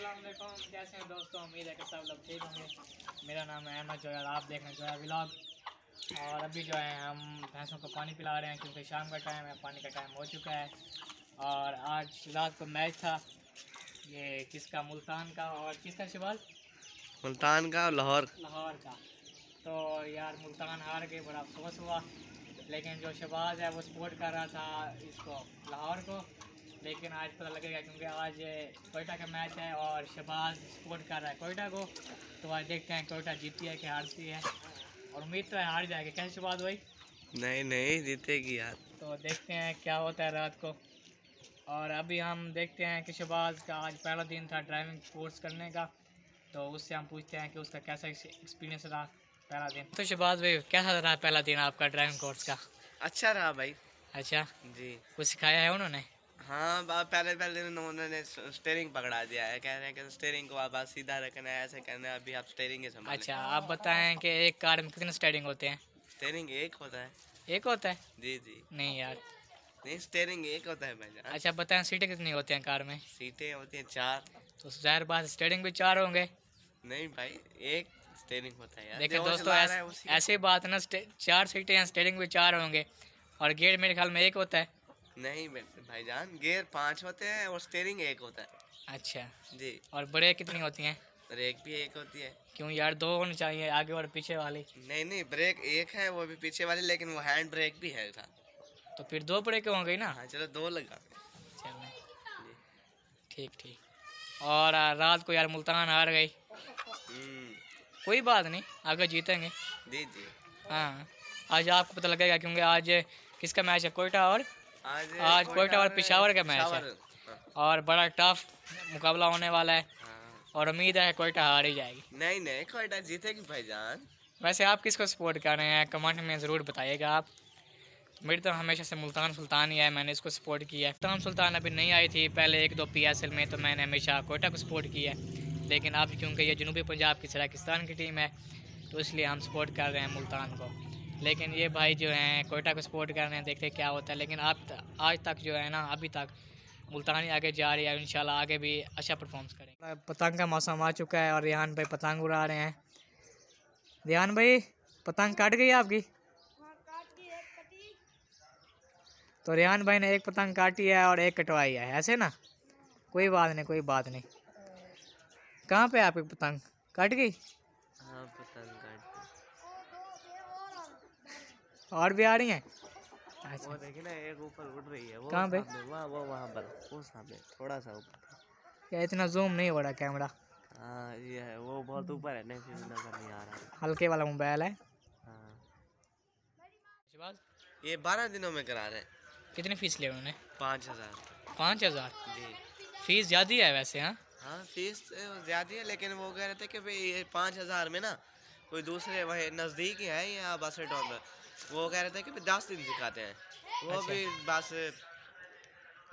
अस्सलामुअलैकुम, कैसे हैं दोस्तों। उम्मीद है कि सब लोग ठीक होंगे। मेरा नाम है अहमद जोया, आप देख रहे हैं जोया व्लॉग। और अभी जो है हम भैंसों को पानी पिला रहे हैं क्योंकि शाम का टाइम है, पानी का टाइम हो चुका है। और आज रात को मैच था, ये किसका, मुल्तान का और किसका शिवाल, मुल्तान का लाहौर का। तो यार मुल्तान हार के बड़ा अफसोस हुआ, लेकिन जो शहबाज है वो सपोर्ट कर रहा था इसको, लाहौर को। लेकिन आज पता लगेगा क्योंकि आज कोयटा का मैच है और शहबाज सपोर्ट कर रहा है कोयटा को। तो आज देखते हैं कोयटा जीतती है कि हारती है, और उम्मीद तो है हार जाएगी। कैसे शहबाज भाई? नहीं जीतेगी यार। तो देखते हैं क्या होता है रात को। और अभी हम देखते हैं कि शहबाज का आज पहला दिन था ड्राइविंग कोर्स करने का, तो उससे हम पूछते हैं कि उसका कैसा एक्सपीरियंस रहा पहला दिन। तो शहबाज भाई, कैसा रहा पहला दिन आपका ड्राइविंग कोर्स का? अच्छा रहा भाई। अच्छा जी कुछ सिखाया है उन्होंने? हाँ, पहले दिन उन्होंने स्टेयरिंग पकड़ा दिया है, कह रहे हैं कि स्टेयरिंग को आप सीधा रखना है, ऐसे करना है, अभी आप स्टेयरिंग ही संभालें। अच्छा आप बताएं कि एक कार में कितने स्टेयरिंग होते हैं? स्टेयरिंग एक होता है। एक होता है? जी नहीं यार, नहीं, स्टेयरिंग एक होता है भाई। अच्छा बताएं सीटें कितनी होती हैं कार में? सीटें होती हैं 4। तो जाहिर बात स्टेयरिंग भी 4 होंगे। नहीं भाई, एक स्टेयरिंग होता है यार। देखिए दोस्तों, ऐसी बात है ना, 4 सीटें हैं, स्टेयरिंग भी 4 होंगे, और गेयर मेरे ख्याल में एक होता है। नहीं भाईजान, गियर 5 होते हैं और स्टेयरिंग एक होता है। अच्छा जी। और ब्रेक कितनी होती हैं? ब्रेक भी एक होती है। क्यों यार, 2 होनी चाहिए, आगे और पीछे वाली। नहीं, ब्रेक एक है, वो भी पीछे वाली, लेकिन वो हैंड ब्रेक भी है था। तो फिर 2 ब्रेक हो गई ना। हाँ चलो 2 लगा। चलो ठीक। और रात को यार मुल्तान हार गई। कोई बात नहीं, आगे जीतेंगे। जी। हाँ आज आपको पता लगेगा क्योंकि आज किसका मैच है, कोयटा और आज कोयटा और पेशावर का मैच है। और बड़ा टफ मुकाबला होने वाला है। और उम्मीद है कोयटा हार ही जाएगी। नहीं, कोयटा जीतेगी भाईजान। वैसे आप किसको सपोर्ट कर रहे हैं, कमेंट में ज़रूर बताइएगा आप। मेरी तो हमेशा से मुल्तान सुल्तान ही है, मैंने इसको सपोर्ट किया है। मुल्तान सुल्तान अभी नहीं आई थी पहले 1-2 PSL में, तो मैंने हमेशा कोयटा को सपोर्ट किया है। लेकिन अब क्योंकि ये जनूबी पंजाब की सराकिस्तान की टीम है, तो इसलिए हम सपोर्ट कर रहे हैं मुल्तान को। लेकिन ये भाई जो हैं कोयटा को सपोर्ट कर रहे हैं, देखते क्या होता है। लेकिन आज तक जो है ना, अभी तक मुल्तान ही आगे जा रही है, इंशाल्लाह आगे भी अच्छा परफॉर्मेंस करेंगे। पतंग का मौसम आ चुका है और रेहान भाई पतंग उड़ा रहे हैं। रेहान भाई, पतंग काट गई आपकी? तो रेहान भाई ने एक पतंग काटी है और एक कटवाई है, ऐसे ना? कोई बात नहीं। कहाँ पे आपकी पतंग कट गई? हाँ, पतंग काट। और भी आ रही हैं? अच्छा वो देखिए ना, एक ऊपर उड़ रही है। वो कहाँ पे? वहाँ पर, वो सामने थोड़ा सा ऊपर। या इतना जूम नहीं हो रहा कैमरा? हाँ ये है, वो बहुत ऊपर है, नहीं नजर नहीं आ रहा। हल्के वाला मोबाइल है। हाँ, ये 12 दिनों में करा रहे हैं। कितनी फीस ली उन्होंने? 5000। 5000? जी। फीस ज़्यादा है वैसे। हाँ फीस ज़्यादा है, लेकिन वो कह रहे थे कि भाई ये 5000 में ना कोई दूसरे वही नज़दीक ही है या बस स्टॉप में, वो कह रहे थे कि 10 दिन सिखाते हैं। वो अच्छा। भी बस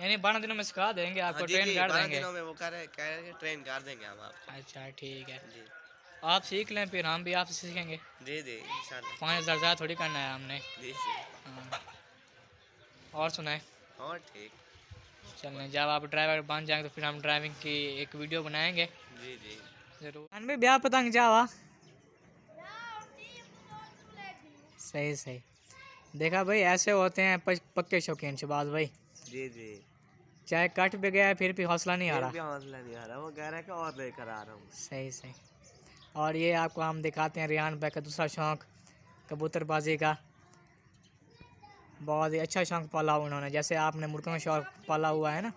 यानी 12 दिनों में सिखा देंगे आपको, ट्रेन कर 12 देंगे। दिनों में वो कह रहे कि ट्रेन कर देंगे हम आपको। अच्छा ठीक है, जी आप सीख लें फिर हम भी आपसे सीखेंगे। जी इंशाल्लाह। 5000 ज़्यादा थोड़ी करना है हमने। जी। हाँ। और सुनाए? और ठीक। चलें, जब आप ड्राइवर बन जाएंगे तो फिर हम ड्राइविंग की एक वीडियो बनाएंगे। जी ज़रूर। अनबे ब्याह पतंग जावा। सही। देखा भाई, ऐसे होते हैं पक्के शौकीन शहबाज भाई। जी। चाहे कट भी गया फिर भी हौसला नहीं आ रहा। हौसला नहीं आ रहा, वो कह रहा है कि और लेकर आ रहा हूँ। सही। और ये आपको हम दिखाते हैं रेहान भाई का दूसरा शौक़, कबूतरबाजी का। बहुत ही अच्छा शौक़ पाला हुआ उन्होंने, जैसे आपने मुर्गों का शौक़ पाला हुआ है ना,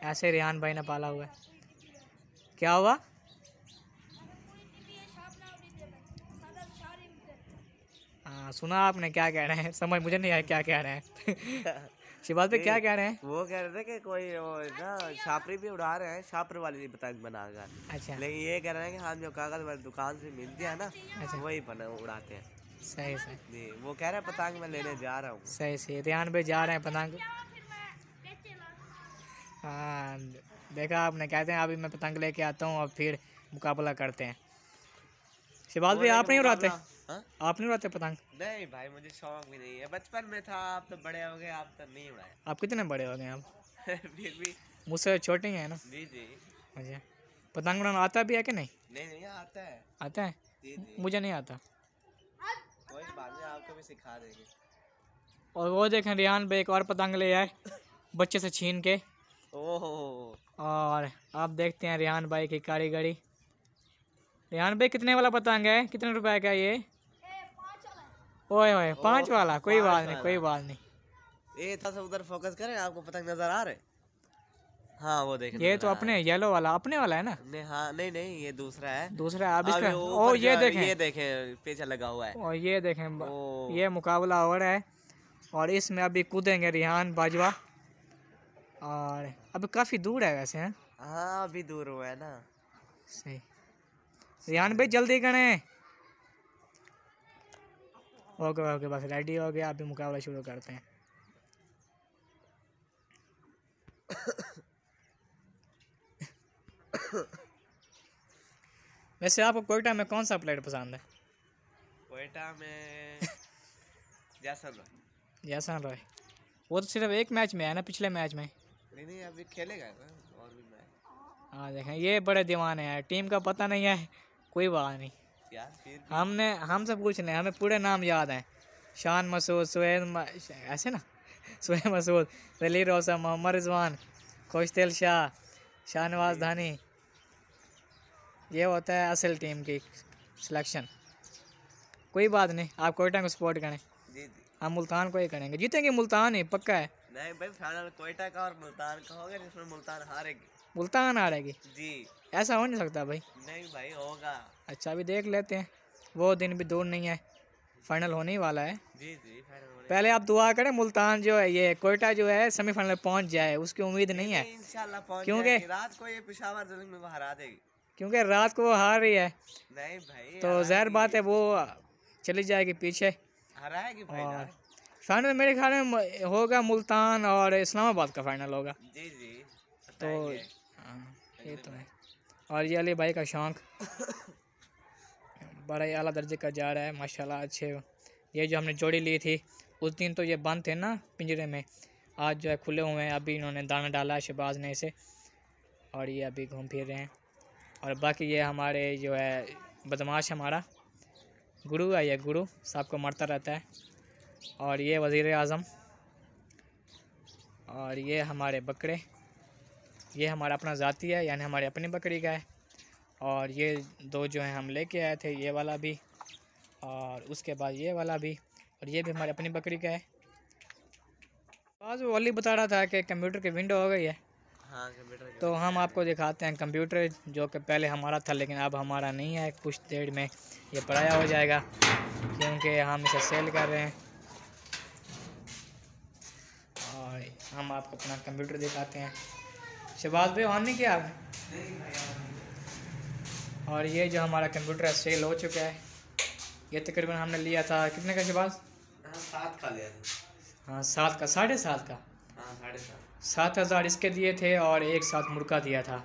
ऐसे रेहान भाई ने पाला हुआ है। क्या हुआ? हाँ सुना आपने, क्या कह रहे हैं? समझ मुझे नहीं आया क्या कह रहे हैं। शिवाज पे क्या कह रहे हैं? वो कह रहे थे कि कोई ना छापरी भी उड़ा रहे हैं, छापर वाली पतंग बनाकर। अच्छा। लेकिन ये कह रहे हैं कि हम जो कागज वाली दुकान से मिलती है ना, अच्छा। वही उड़ाते हैं। सही जी, वो कह रहे हैं पतंग मैं लेने जा रहा हूँ। सही। रेहान भाई जा रहे हैं पतंग। हाँ देखा आपने, कहते हैं अभी मैं पतंग लेके आता हूँ और फिर मुकाबला करते हैं। शिवाज भाई आप नहीं उड़ाते? आप नहीं उड़ाते पतंग? नहीं भाई, मुझे शौक भी नहीं है, बचपन में था, आप तो बड़े हो गए, आप तो नहीं उड़ाए। आप कितने बड़े हो गए आप? फिर भी मुझसे छोटे ही हैं ना। जी। अच्छा पतंग उड़ाना आता भी है कि नहीं? नहीं आता है। आता है? जी। मुझे नहीं आता। कोई बात नहीं, आपको भी सिखा देंगे। और वो देखें रियान भाई एक और पतंग ले आए बच्चे से छीन के। ओहो। और आप देखते हैं रियान भाई की कारीगरी। रियान भाई कितने वाला पतंग है, कितने रुपए का ये? 5 वाला। ओए ओए 5 वाला। कोई बात नहीं, कोई बात नहीं। ये थोड़ा सा उधर फोकस करें, आपको पतंग नजर आ रहे? हाँ वो देखें। ये तो अपने येलो वाला अपने वाला है ना? नहीं हाँ, नहीं ये दूसरा है। दूसरा अब इसका। अब ओ ये ये देखें पेचा लगा हुआ है। और ये देखें ये मुकाबला हो रहा है और इसमें अभी कूदेंगे रिहान बाजवा। और अभी काफ़ी दूर है वैसे हैं। हाँ अभी दूर हुआ है ना। सही। रिहान भाई जल्दी करें। ओके ओके बस रेडी हो गया, अभी मुकाबला शुरू करते हैं। वैसे आपको कोयटा में कौन सा प्लेयर पसंद है? कोयटा में जैसन रॉय। वो तो सिर्फ एक मैच में है ना, पिछले मैच में। नहीं अभी खेलेगा ना और भी मैच। हाँ देखें ये बड़े दीवाने हैं, टीम का पता नहीं है। कोई बात नहीं यार फिर हमसे पूछ लें, हमें पूरे नाम याद हैं। शान मसूद, ऐसे ना, सुहेब मसूद, रली रोसा, मोहम्मद रिजवान, खुशदिल शाह, शाहनवाज धानी। ये होता है असल टीम की सिलेक्शन। कोई बात नहीं, आप कोयटा को सपोर्ट करें। जी। हम मुल्तान को ही करेंगे, जीतेंगे मुल्तान ही पक्का है। नहीं भाई फाइनल कोयटा का और मुल्तान का होगा, जिसमें मुल्तान हारेगी। मुल्तान हारेगी? जी। ऐसा हो नहीं सकता भाई। नहीं भाई होगा। अच्छा अभी देख लेते हैं, वो दिन भी दूर नहीं है, फाइनल होने ही वाला है। जी फाइनल होने। पहले आप दुआ करें मुल्तान जो है, ये कोयटा जो है सेमीफाइनल पहुंच जाए, उसकी उम्मीद नहीं है। इंशाल्लाह पहुंच क्योंकि जाएगी। रात को ये पेशावर जरूर में हरा देगी। क्योंकि रात को वो हार रही है। नहीं भाई तो ज़ाहिर बात है वो चली जाएगी पीछे। हराएगी भाई। और फाइनल मेरे ख्याल में होगा मुल्तान और इस्लामाबाद का फाइनल होगा। जी तो हाँ, ये तो है। और ये अली भाई का शौक़ बड़ा ही आला दर्जे का जा रहा है माशाल्लाह। अच्छे ये जो हमने जोड़ी ली थी उस दिन तो ये बंद थे ना पिंजरे में, आज जो है खुले हुए हैं। अभी इन्होंने दाना डाला है शहबाज ने इसे, और ये अभी घूम फिर रहे हैं। और बाकी ये हमारे जो है बदमाश हमारा गुरु है, ये गुरु सबको मारता रहता है। और ये वज़ीर आज़म, और ये हमारे बकरे, ये हमारा अपना ज़ाती है यानी हमारे अपनी बकरी का है। और ये दो जो हैं हम लेके आए थे, ये वाला भी और उसके बाद ये वाला भी, और ये भी हमारी अपनी बकरी का है। आज वो अली बता रहा था कि कंप्यूटर की विंडो हो गई है। हाँ कंप्यूटर। तो हम आपको दिखाते हैं कंप्यूटर जो कि पहले हमारा था लेकिन अब हमारा नहीं है। कुछ देर में ये पराया हो जाएगा क्योंकि हम इसे सेल कर रहे हैं। और हम आपको अपना कंप्यूटर दिखाते हैं। शहबाज भाई ऑन नहीं किया आपने? और ये जो हमारा कंप्यूटर है सेल हो चुका है। ये तकरीबन हमने लिया था कितने का शहबाज? 7 का लिया था। हाँ 7 का, 7.5 का। हाँ 7.5। 7,000 इसके दिए थे और एक साथ मुर्गा दिया था।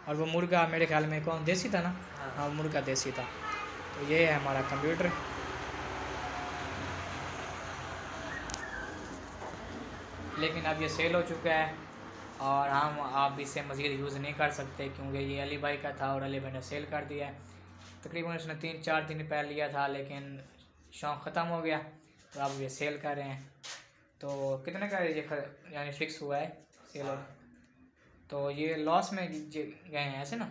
और वो मुर्गा मेरे ख्याल में कौन देसी था ना? हाँ मुर्गा देसी था। तो ये है हमारा कंप्यूटर। लेकिन अब ये सेल हो चुका है और हम आप इसे मज़ीद यूज़ नहीं कर सकते क्योंकि ये अली भाई का था और अली भाई ने सेल कर दिया है। तकरीबन उसने 3-4 दिन पहले लिया था लेकिन शौक़ ख़त्म हो गया तो अब ये सेल कर रहे हैं। तो कितने का ये यानी फ़िक्स हुआ है सेल हो। तो ये लॉस में गए हैं ऐसे ना?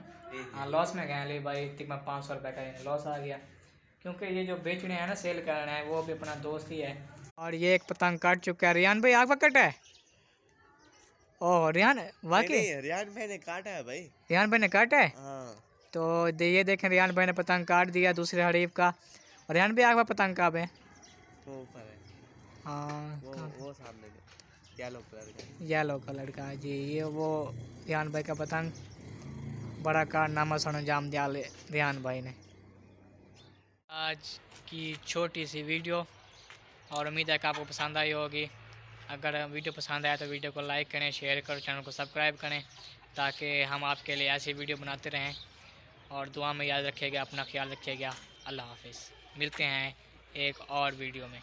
हाँ लॉस में गए हैं अली भाई, तकरीबन 500 रुपये का लॉस आ गया क्योंकि ये जो बेचने हैं ना सेल कर रहे हैं वो भी अपना दोस्त ही है। और ये एक पतंग काट चुका है। रियान भाई आपका कटा है? ओह रियान वाकई रियान भाई ने काटा है भाई। रियान भाई ने काटा है? हाँ। तो ये देखें रियान भाई ने पतंग काट दिया दूसरे हरीफ का। और रियान भाई आपका पतंग कहाँ पे है? वो ऊपर है। हाँ वो सामने येलो कलर का। येलो कलर का जी। ये वो रियान भाई का पतंग, बड़ा कारनामा सरंजाम दिया रियान भाई ने। आज की छोटी सी वीडियो और उम्मीद है कि आपको पसंद आई होगी। अगर वीडियो पसंद आया तो वीडियो को लाइक करें, शेयर करें, चैनल को सब्सक्राइब करें ताकि हम आपके लिए ऐसी वीडियो बनाते रहें। और दुआ में याद रखिएगा, अपना ख्याल रखिएगा। अल्लाह हाफिज़। मिलते हैं एक और वीडियो में।